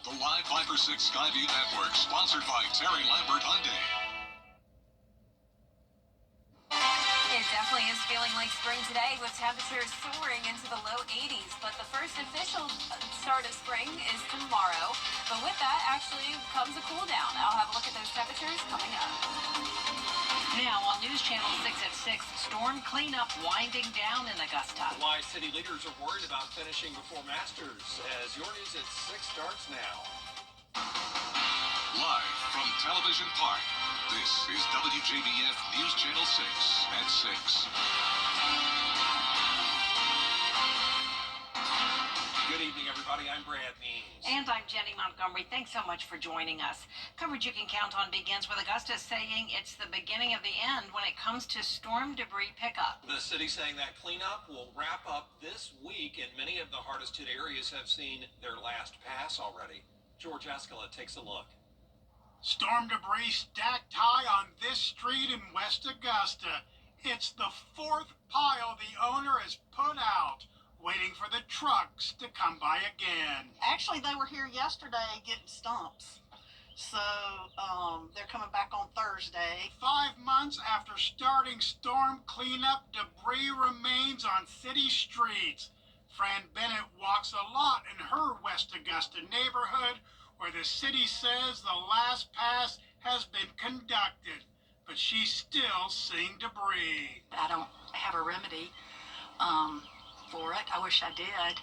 The Live 5 or 6 Skyview Network, sponsored by Terry Lambert Hyundai. It definitely is feeling like spring today with temperatures soaring into the low 80s, but the first official start of spring is tomorrow. But with that actually comes a cool down. I'll have a look at those temperatures coming up. Now on News Channel 6 at 6, storm cleanup winding down in Augusta. Why city leaders are worried about finishing before Masters, as your News at 6 starts now. Live from Television Park, this is WJBF News Channel 6 at 6. Good evening, everybody. I'm Brad Means. And I'm Jenny Montgomery. Thanks so much for joining us. Coverage you can count on begins with Augusta saying it's the beginning of the end when it comes to storm debris pickup. The city saying that cleanup will wrap up this week, and many of the hardest hit areas have seen their last pass already. George Escala takes a look. Storm debris stacked high on this street in West Augusta. It's the fourth pile the owner has put out, waiting for the trucks to come by again. Actually, they were here yesterday getting stumps. So they're coming back on Thursday. 5 months after starting storm cleanup, debris remains on city streets. Fran Bennett walks a lot in her West Augusta neighborhood, where the city says the last pass has been conducted, but she's still seeing debris. I don't have a remedy for it. I wish I did,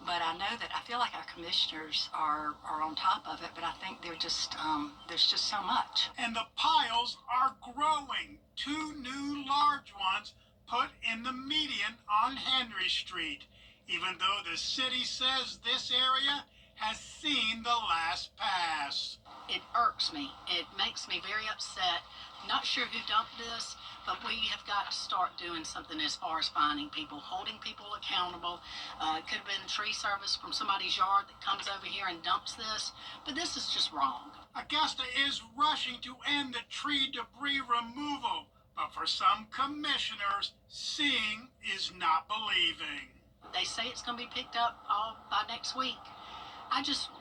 but I know that I feel like our commissioners are on top of it, but I think they're just there's just so much. And the piles are growing. 2 new large ones put in the median on Henry Street, even though the city says this area has seen the last pass. It irks me. It makes me very upset. Not sure who dumped this, but we have got to start doing something as far as finding people, holding people accountable. It could have been tree service from somebody's yard that comes over here and dumps this, but this is just wrong. Augusta is rushing to end the tree debris removal, but for some commissioners, seeing is not believing. They say it's going to be picked up all by next week.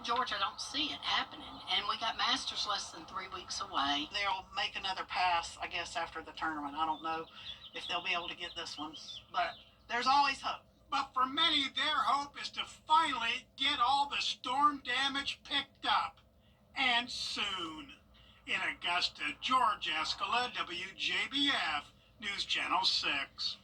George, I don't see it happening. And we got Masters less than 3 weeks away. They'll make another pass, I guess, after the tournament. I don't know if they'll be able to get this one, but there's always hope. But for many, their hope is to finally get all the storm damage picked up. And soon. In Augusta, George Escala, WJBF, News Channel 6.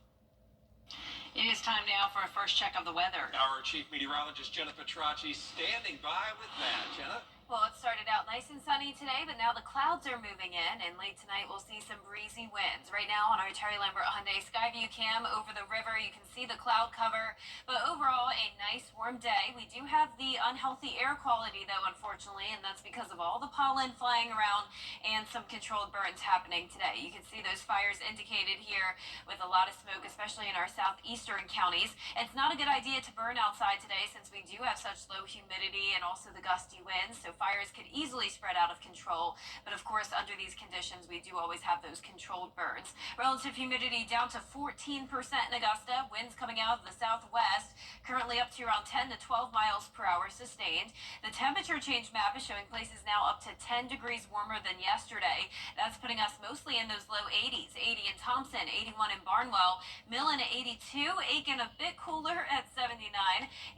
It is time now for a first check of the weather. Our chief meteorologist, Jenna Petracci, standing by with that. Jenna? Well, it started out nice and sunny today, but now the clouds are moving in, and late tonight we'll see some breezy winds. Right now on our Terry Lambert Hyundai Skyview cam over the river, you can see the cloud cover, but overall a nice warm day. We do have the unhealthy air quality, though, unfortunately, and that's because of all the pollen flying around and some controlled burns happening today. You can see those fires indicated here with a lot of smoke, especially in our southeastern counties. It's not a good idea to burn outside today since we do have such low humidity and also the gusty winds, so fires could easily spread out of control. But of course, under these conditions, we do always have those controlled burns. Relative humidity down to 14% in Augusta. Winds coming out of the southwest, currently up to around 10 to 12 miles per hour sustained. The temperature change map is showing places now up to 10 degrees warmer than yesterday. That's putting us mostly in those low 80s. 80 in Thompson, 81 in Barnwell, Millen at 82, Aiken a bit cooler at 79,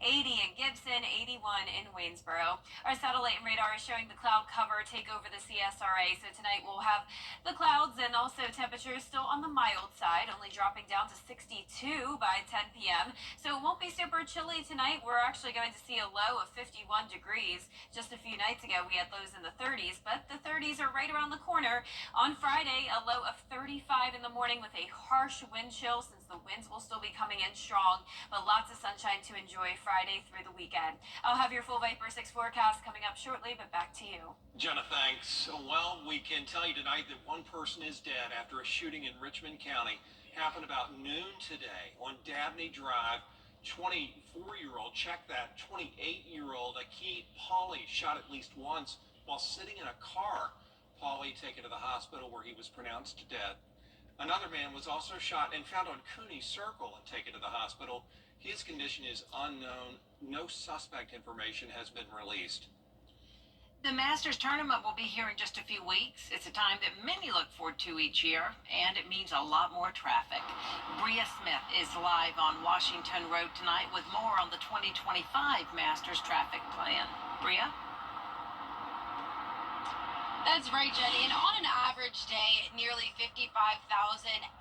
80 in Gibson, 81 in Waynesboro. Our satellite radar is showing the cloud cover take over the CSRA, so tonight we'll have the clouds and also temperatures still on the mild side, only dropping down to 62 by 10 p.m. So it won't be super chilly tonight. We're actually going to see a low of 51 degrees. Just a few nights ago we had lows in the 30s, but the 30s are right around the corner. On Friday, a low of 35 in the morning with a harsh wind chill since the winds will still be coming in strong, but lots of sunshine to enjoy Friday through the weekend. I'll have your full Viper 6 forecast coming up shortly, but back to you. Jenna, thanks. Well, we can tell you tonight that one person is dead after a shooting in Richmond County. Happened about noon today on Dabney Drive. 24-year-old, check that, 28-year-old Akeet Pauly shot at least once while sitting in a car. Pauly taken to the hospital where he was pronounced dead. Another man was also shot and found on Cooney Circle and taken to the hospital. His condition is unknown. No suspect information has been released. The Masters tournament will be here in just a few weeks. It's a time that many look forward to each year, and it means a lot more traffic. Bria Smith is live on Washington Road tonight with more on the 2025 Masters traffic plan. Bria? That's right, Jenny. And on an average day, nearly 55,000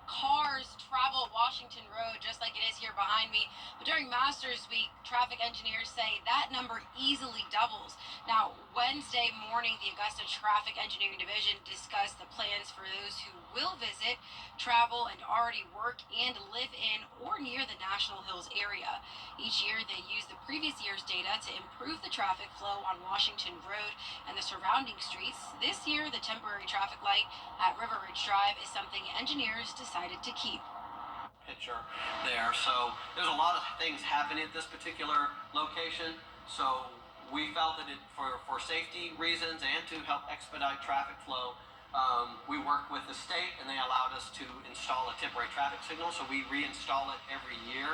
cars travel Washington Road, just like it is here behind me. But during Masters Week, traffic engineers say that number easily doubles. Now, Wednesday morning, the Augusta Traffic Engineering Division discussed the plans for those who will visit, travel, and already work and live in or near the National Hills area. Each year, they use the previous year's data to improve the traffic flow on Washington Road and the surrounding streets. This year, the temporary traffic light at River Ridge Drive is something engineers decided to keep. Picture there. So there's a lot of things happening at this particular location. So we felt that for safety reasons and to help expedite traffic flow, we worked with the state and they allowed us to install a temporary traffic signal. So we reinstall it every year.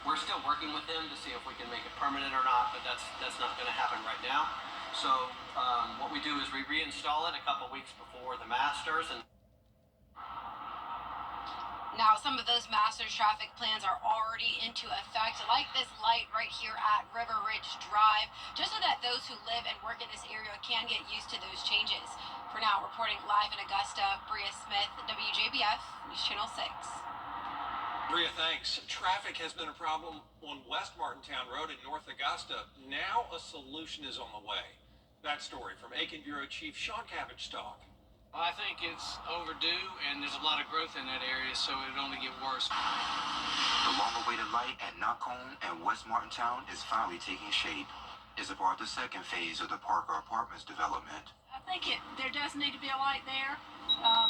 We're still working with them to see if we can make it permanent or not, but that's not going to happen right now. So what we do is we reinstall it a couple weeks before the Masters. And now, some of those Masters traffic plans are already into effect, like this light right here at River Ridge Drive, just so that those who live and work in this area can get used to those changes. For now, reporting live in Augusta, Bria Smith, WJBF, News Channel 6. Bria, thanks. Traffic has been a problem on West Martintown Road in North Augusta. Now a solution is on the way. That story from Aiken Bureau Chief Sean Cabbage-Stock. I think it's overdue, and there's a lot of growth in that area, so it'll only get worse. The long-awaited light at Knockcomb and West Martintown is finally taking shape. It's a part of the second phase of the Parker Apartments development. I think there does need to be a light there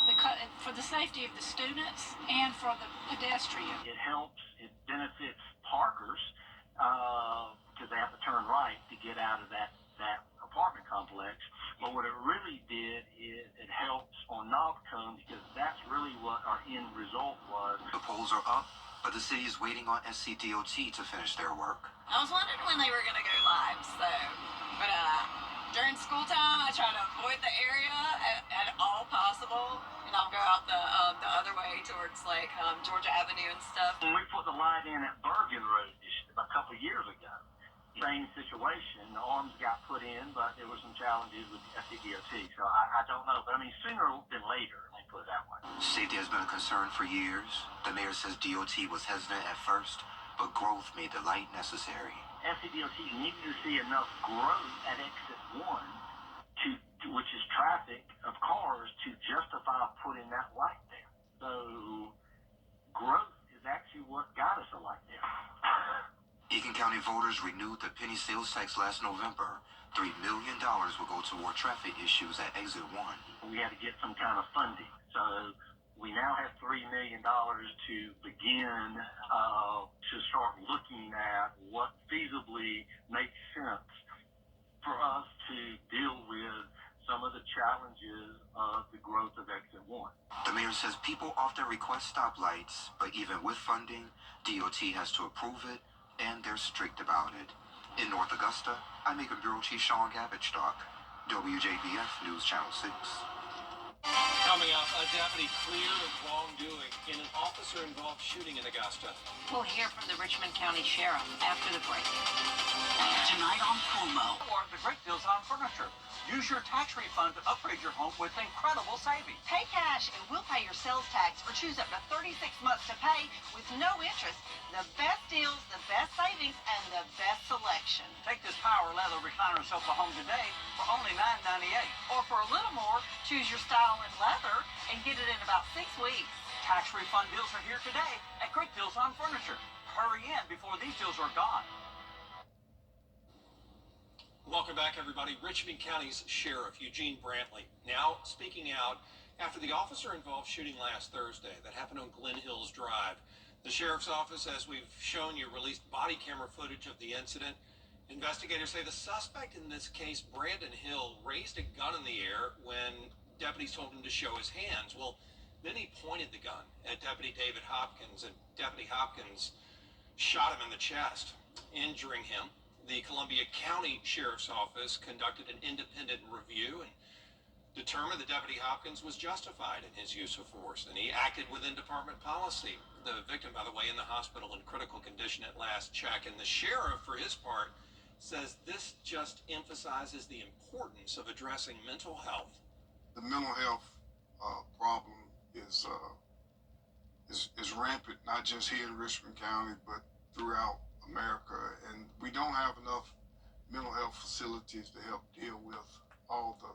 because for the safety of the students and for the pedestrian. It helps, it benefits Parkers because they have to turn right to get out of that apartment complex. But what it really did is it helps on Knockcomb because that's really what our end result was. The polls are up, but the city is waiting on SCDOT to finish their work. I was wondering when they were going to go live, but during school time, I try to avoid the area at all possible, and I'll go out the other way towards like Georgia Avenue and stuff. When we put the light in at Bergen Road a couple of years ago, same situation, the arms got put in, but there were some challenges with the SCDOT, so I don't know, but I mean sooner than later, let me put it that way. Safety has been a concern for years. The mayor says DOT was hesitant at first, but growth made the light necessary. SCDOT needed to see enough growth at exit 1, which is traffic of cars, to justify putting that light there. So growth is actually what got us a light there. Aiken County voters renewed the penny sales tax last November. $3 million will go toward traffic issues at Exit 1. We had to get some kind of funding. So we now have $3 million to begin to start looking at what feasibly makes sense for us to deal with some of the challenges of the growth of Exit 1. The mayor says people often request stoplights, but even with funding, DOT has to approve it, and they're strict about it. In North Augusta, I'm Aiken Bureau Chief Sean Cabbage-Stock, WJBF News Channel 6. Coming up, a deputy cleared of wrongdoing in an officer-involved shooting in Augusta. We'll hear from the Richmond County Sheriff after the break. Tonight on Cuomo. Or the great deals on furniture. Use your tax refund to upgrade your home with incredible savings. Pay cash and we'll pay your sales tax or choose up to 36 months to pay with no interest. The best deals, the best savings, and the best selection. Take this power leather recliner sofa home today for only $9.98. Or for a little more, choose your style in leather and get it in about 6 weeks. Tax refund deals are here today at Great Deals on Furniture. Hurry in before these deals are gone. Welcome back, everybody. Richmond County's Sheriff Eugene Brantley now speaking out after the officer-involved shooting last Thursday that happened on Glen Hills Drive. The Sheriff's Office, as we've shown you, released body camera footage of the incident. Investigators say the suspect in this case, Brandon Hill, raised a gun in the air when deputies told him to show his hands. Well, then he pointed the gun at Deputy David Hopkins, and Deputy Hopkins shot him in the chest, injuring him. The Columbia County Sheriff's Office conducted an independent review and determined that Deputy Hopkins was justified in his use of force, and he acted within department policy. The victim, by the way, in the hospital in critical condition at last check, and the sheriff, for his part, says this just emphasizes the importance of addressing mental health. The mental health problem is rampant, not just here in Richmond County, but throughout America, and we don't have enough mental health facilities to help deal with all the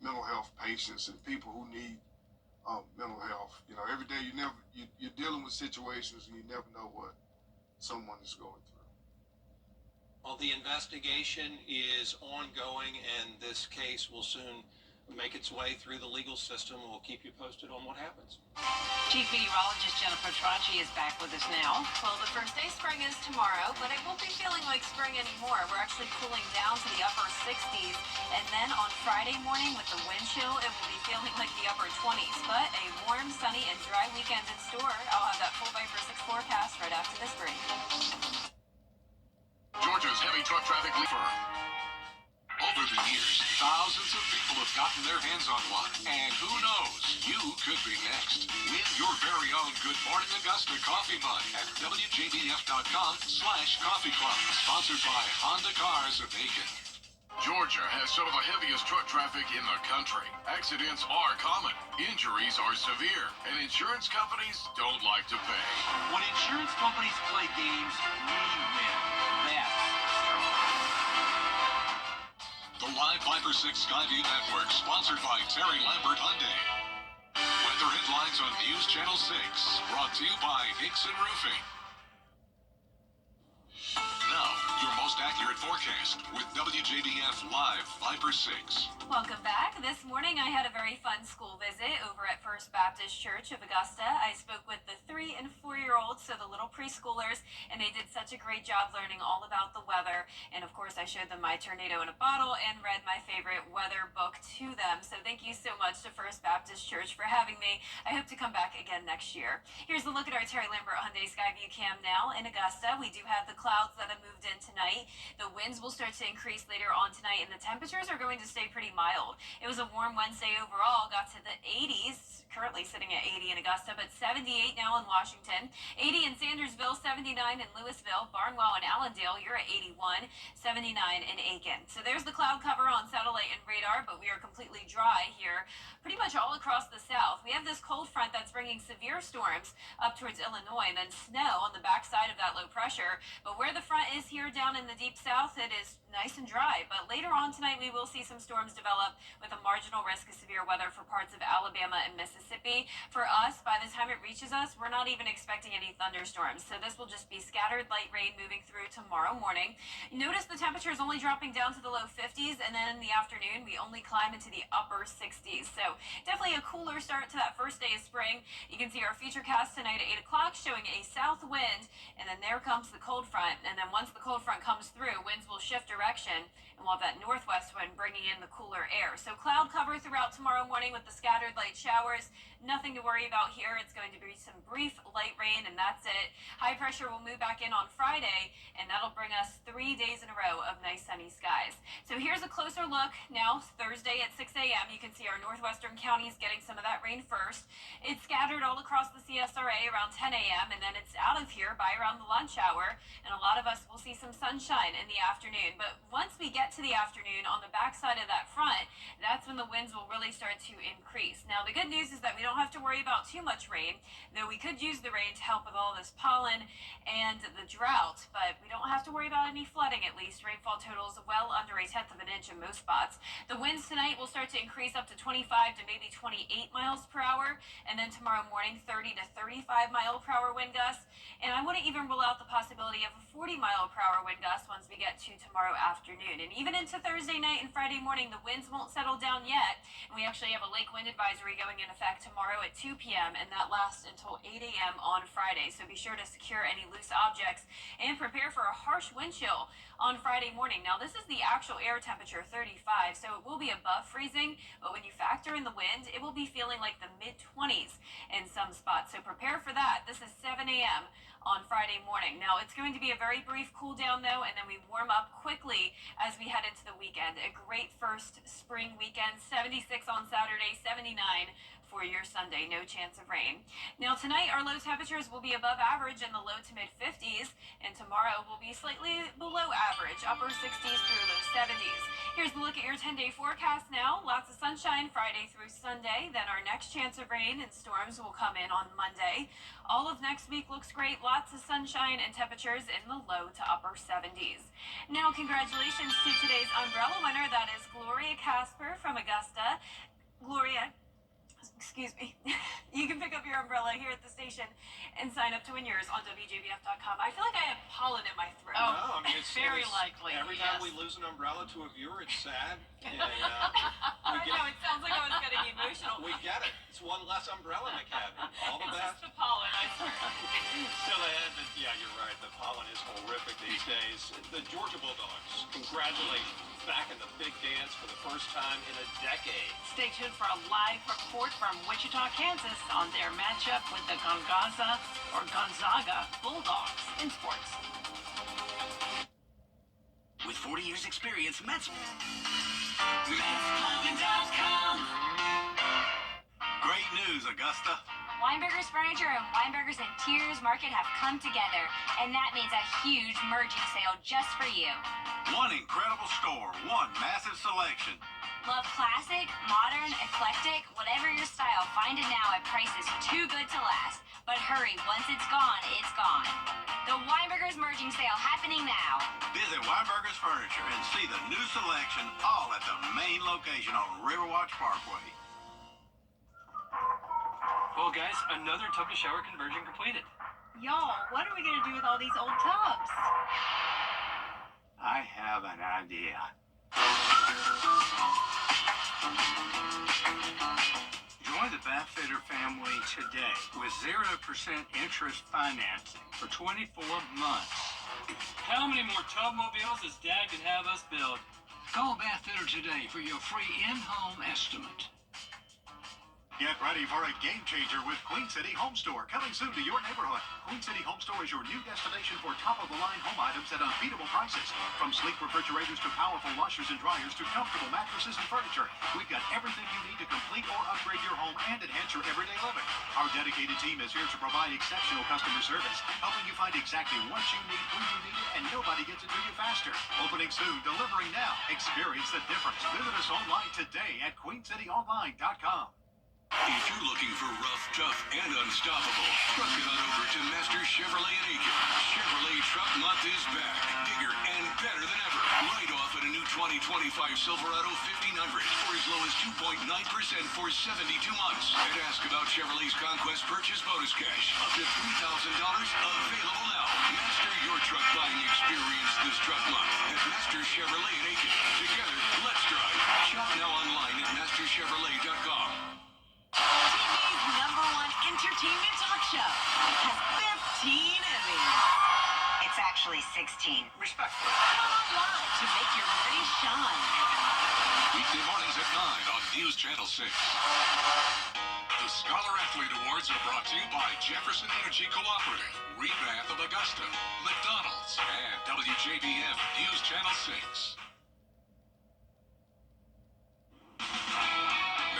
mental health patients and people who need mental health. You know, every day you're dealing with situations and you never know what someone is going through. Well, the investigation is ongoing, and this case will soon make its way through the legal system. We'll keep you posted on what happens. Chief Meteorologist Jennifer Tracci is back with us now. Well, the first day of spring is tomorrow, but it won't be feeling like spring anymore. We're actually cooling down to the upper 60s. And then on Friday morning with the wind chill, it will be feeling like the upper 20s. But a warm, sunny, and dry weekend in store. I'll have that full Viper 6 forecast right after this break. Georgia's heavy truck traffic leader. Over the years, thousands of people have gotten their hands on one. And who knows, you could be next. Win your very own Good Morning Augusta coffee mug at WJBF.com/coffee club. Sponsored by Honda Cars of Aiken. Georgia has some of the heaviest truck traffic in the country. Accidents are common, injuries are severe, and insurance companies don't like to pay. When insurance companies play games, we win. That's The live Viper 6 Skyview Network, sponsored by Terry Lambert Hyundai. Weather headlines on News Channel 6, brought to you by Nixon Roofing. Now, your most accurate forecast with WJBF Live Viper 6. Welcome back. This morning I had a very fun school visit over at First Baptist Church of Augusta. I spoke with the 3- and 4-year-olds, so the little preschoolers, and they did such a great job learning all about the weather. And of course I showed them my tornado in a bottle and read my favorite weather book to them. So thank you so much to First Baptist Church for having me. I hope to come back again next year. Here's a look at our Terry Lambert Hyundai Skyview cam now in Augusta. We do have the clouds that have moved in tonight. The winds will start to increase later on tonight, and the temperatures are going to stay pretty mild. It was a warm Wednesday overall, got to the 80s, currently sitting at 80 in Augusta, but 78 now in Washington, 80 in Sandersville, 79 in Louisville, Barnwell and Allendale, you're at 81, 79 in Aiken. So there's the cloud cover on satellite and radar, but we are completely dry here, pretty much all across the south. We have this cold front that's bringing severe storms up towards Illinois, and then snow on the backside of that low pressure. But where the front is here down in the deep south, it is nice and dry. But later on tonight, we will see some storms develop with a marginal risk of severe weather for parts of Alabama and Mississippi. For us, by the time it reaches us, we're not even expecting any thunderstorms. So this will just be scattered light rain moving through tomorrow morning. Notice the temperature is only dropping down to the low 50s, and then in the afternoon, we only climb into the upper 60s. So definitely a cooler start to that first day of spring. You can see our futurecast tonight at 8 o'clock showing a south wind, and then there comes the cold front. And then once the cold front comes through, winds will shift direction, and we'll have that northwest wind bringing in the cooler air. So cloud cover throughout tomorrow morning with the scattered light showers. Nothing to worry about here. It's going to be some brief light rain, and that's it. High pressure will move back in on Friday, and that'll bring us 3 days in a row of nice sunny skies. So here's a closer look now, Thursday at 6 a.m. You can see our northwestern counties getting some of that rain first. It's scattered all across the CSRA around 10 a.m., and then it's out of here by around the lunch hour, and a lot of us will see some sunshine in the afternoon. But once we get to the afternoon on the backside of that front, that's when the winds will really start to increase. Now, the good news is that we don't have to worry about too much rain, though we could use the rain to help with all this pollen and the drought, but we don't have to worry about any flooding at least. Rainfall totals well under 1/10 of an inch in most spots. The winds tonight will start to increase up to 25 to maybe 28 miles per hour, and then tomorrow morning 30 to 35 mile per hour wind gusts, and I wouldn't even rule out the possibility of a 40 mile per hour wind gust once we get to tomorrow afternoon. And even into Thursday night and Friday morning, the winds won't settle down yet, and we actually have a lake wind advisory going in effect tomorrow at 2 p.m. and that lasts until 8 a.m. on Friday. So be sure to secure any loose objects and prepare for a harsh wind chill on Friday morning. Now, this is the actual air temperature, 35, so it will be above freezing, but when you factor in the wind, it will be feeling like the mid-20s in some spots. So prepare for that. This is 7 a.m. on Friday morning. Now, it's going to be a very brief cool down, though, and then we warm up quickly as we head into the weekend. A great first spring weekend, 76 on Saturday, 79 for your Sunday. No chance of rain. Now, tonight, our low temperatures will be above average in the low to mid 50s, and tomorrow will be slightly below average, upper 60s through low 70s. Here's a look at your 10-day forecast now. Lots of sunshine Friday through Sunday. Then our next chance of rain and storms will come in on Monday. All of next week looks great. Lots of sunshine and temperatures in the low to upper 70s. Now, congratulations to today's umbrella winner. That is Gloria Casper from Augusta. Gloria, excuse me, you can pick up your umbrella here at the station and sign up to win yours on WJBF.com. I feel like I have pollen in my throat. No, I mean, it's Very likely, Every time yes. we lose an umbrella to a viewer, it's sad. And, I know, it sounds like I was getting emotional. we get it. It's one less umbrella in the cabin. All the It's best. just the pollen, I swear. Still ahead, but yeah, you're right. The pollen is horrific these days. The Georgia Bulldogs, congratulations. Back in the big dance for the first time in a decade. Stay tuned for a live report from Wichita, Kansas on their matchup with the Gonzaga Bulldogs in sports. With 40 years experience, MetsPlumbing.com. Great news, Augusta. Weinberger's Furniture and Weinberger's Interiors Market have come together, and that means a huge merging sale just for you. One incredible store, one massive selection. Love classic, modern, eclectic, whatever your style, find it now at prices too good to last. But hurry, once it's gone, it's gone. The Weinberger's merging sale happening now. Visit Weinberger's Furniture and see the new selection all at the main location on Riverwatch Parkway. Well, guys, another tub to shower conversion completed. Y'all, what are we gonna do with all these old tubs? I have an idea. Join the Bathfitter family today with 0% interest financing for 24 months. How many more tub mobiles does Dad can have us build? Call Bathfitter today for your free in-home estimate. Get ready for a game changer with Queen City Home Store, coming soon to your neighborhood. Queen City Home Store is your new destination for top-of-the-line home items at unbeatable prices. From sleek refrigerators to powerful washers and dryers to comfortable mattresses and furniture, we've got everything you need to complete or upgrade your home and enhance your everyday living. Our dedicated team is here to provide exceptional customer service, helping you find exactly what you need, when you need it, and nobody gets it to you faster. Opening soon, delivering now. Experience the difference. Visit us online today at QueenCityOnline.com. If you're looking for rough, tough, and unstoppable, truck it on over to Master Chevrolet in Aiken. Chevrolet Truck Month is back, bigger and better than ever. Right off at a new 2025 Silverado 1500 for as low as 2.9% for 72 months. And ask about Chevrolet's Conquest Purchase Bonus Cash, up to $3,000 available now. Master your truck buying experience this truck month at Master Chevrolet in Aiken. Together, let's drive. Shop now online at masterchevrolet.com. TV's #1 entertainment talk show has 15 Emmys. It's actually 16. Respectfully. Come on live to make your morning shine. Weekday mornings at 9 on News Channel 6. The Scholar Athlete Awards are brought to you by Jefferson Energy Cooperative, Revamp of Augusta, McDonald's, and WJBF News Channel 6.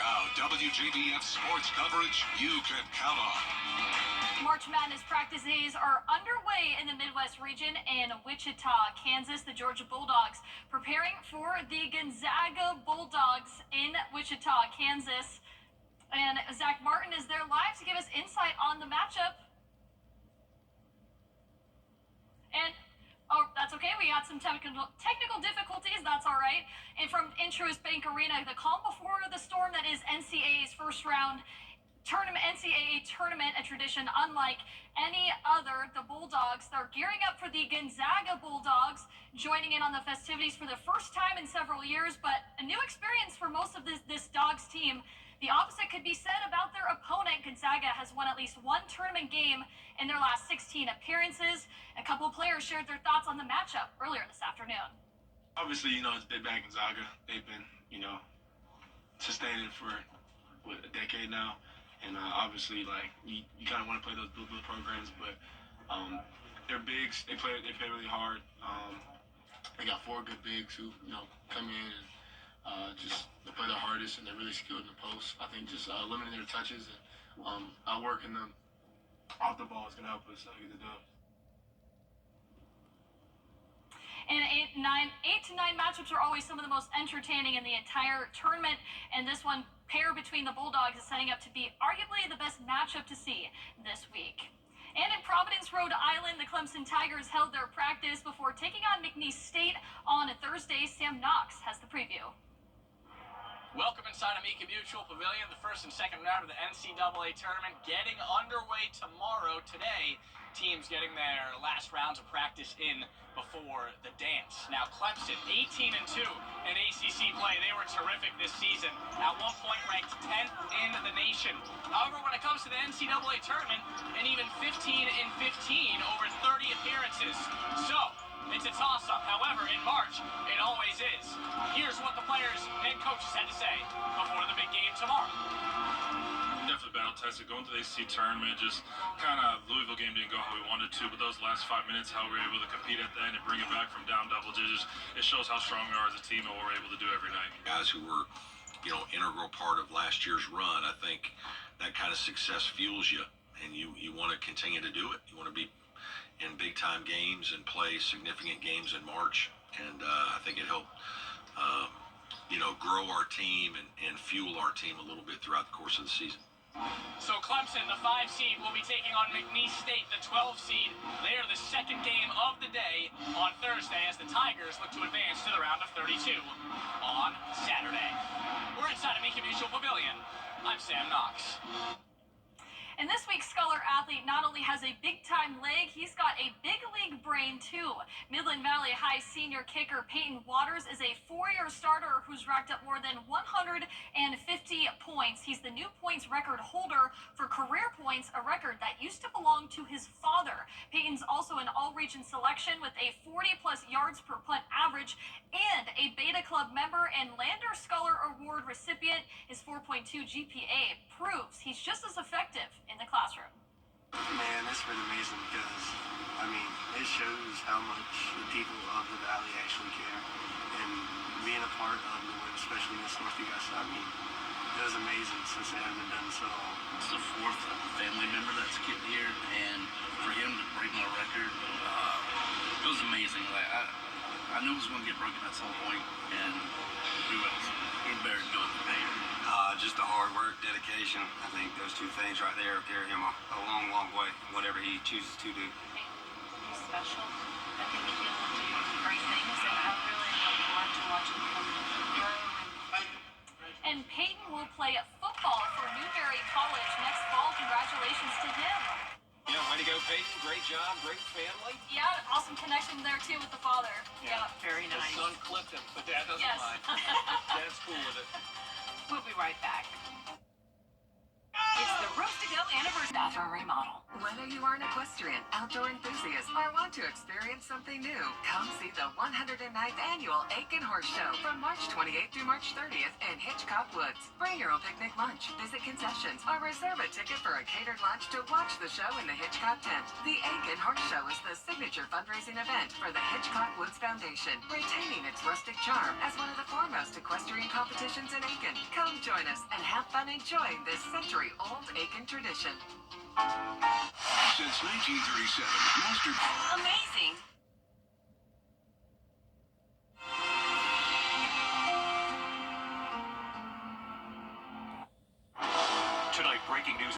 Now, WJBF sports coverage you can count on. March Madness practices are underway in the Midwest region in Wichita, Kansas. The Georgia Bulldogs preparing for the Gonzaga Bulldogs in Wichita, Kansas. And Zach Martin is there live to give us insight on the matchup. And, oh, that's okay. We got some technical difficulties. That's all right. And from Intruist Bank Arena, the calm before the storm that is NCAA's first round NCAA tournament, a tradition unlike any other. The Bulldogs, they're gearing up for the Gonzaga Bulldogs, joining in on the festivities for the first time in several years, but a new experience for most of this Dogs team. The opposite could be said about their opponent. Gonzaga has won at least one tournament game in their last 16 appearances. A couple of players shared their thoughts on the matchup earlier this afternoon. Obviously, it's Big Bad Gonzaga. They've been, sustaining for, a decade now. And obviously, you kind of want to play those blue programs, but They're bigs. They play really hard. They got 4 good bigs who come in and just they play their hardest, and they're really skilled in the post. I think just limiting their touches and outworking them off the ball is going to help us get the dub. And 8 to 9 matchups are always some of the most entertaining in the entire tournament, and this one pair between the Bulldogs is setting up to be arguably the best matchup to see this week. And in Providence, Rhode Island, the Clemson Tigers held their practice before taking on McNeese State on Thursday. Sam Knox has the preview. Welcome inside Amica Mutual Pavilion. The first and second round of the NCAA tournament getting underway tomorrow. Today, teams getting their last rounds of practice in before the dance. Now, Clemson, 18-2 in ACC play. They were terrific this season. At one point, ranked 10th in the nation. However, when it comes to the NCAA tournament, an even 15-15 over 30 appearances. So, it's a toss-up. However, in March, it always is. Here's what the players and coaches had to say before the big game tomorrow. Definitely battle tested. Going to the ACC tournament, just kind of Louisville game didn't go how we wanted to, but those last 5 minutes, how we were able to compete at the end and bring it back from down double digits, it shows how strong we are as a team and what we're able to do every night. Guys who were, integral part of last year's run, I think that kind of success fuels you, and you want to continue to do it. You want to be in big-time games and play significant games in March, and I think it helped, grow our team and fuel our team a little bit throughout the course of the season. So Clemson, the 5 seed, will be taking on McNeese State, the 12 seed. They are the second game of the day on Thursday as the Tigers look to advance to the round of 32 on Saturday. We're inside Amica Mutual Pavilion. I'm Sam Knox. And this week's Scholar Athlete not only has a big-time leg, he's got a big league brain, too. Midland Valley High senior kicker Peyton Waters is a 4-year starter who's racked up more than 150 points. He's the new points record holder for career points, a record that used to belong to his father. Peyton's also an all-region selection with a 40-plus yards per punt average and a Beta Club member and Lander Scholar Award recipient. His 4.2 GPA proves he's just as effective in the classroom. Man, it's been amazing because, it shows how much the people of the Valley actually care. And being a part of the win, especially this North Augusta, it was amazing since it hadn't been done so long. It's the 4th family member that's kicked here, and for him to break my record, it was amazing. I knew it was going to get broken at some point, and who else? Who better do it than Peyton? Just the hard work, dedication. I think those 2 things right there carry him a long, long way, whatever he chooses to do. He's special. I think he'll do great things, and I really look forward to watching him grow. And Peyton will play football for Newberry College next fall. Congratulations to him. Yeah, way to go, Peyton. Great job, great family. Yeah, awesome connection there, too, with the father. Yeah. Very nice. His son clipped him, but Dad doesn't Yes. mind. Dad's cool with it. We'll be right back. It's the Roast to Go anniversary bathroom remodel. Whether you are an equestrian, outdoor enthusiast, or want to experience something new, come see the 109th annual Aiken Horse Show from March 28th through March 30th in Hitchcock Woods. Bring your own picnic lunch, visit concessions, or reserve a ticket for a catered lunch to watch the show in the Hitchcock tent. The Aiken Horse Show is the signature fundraising event for the Hitchcock Woods Foundation, retaining its rustic charm as one of the foremost equestrian competitions in Aiken. Come join us and have fun enjoying this century-old Aiken tradition. Since 1937, Master... Amazing! Tonight, breaking news.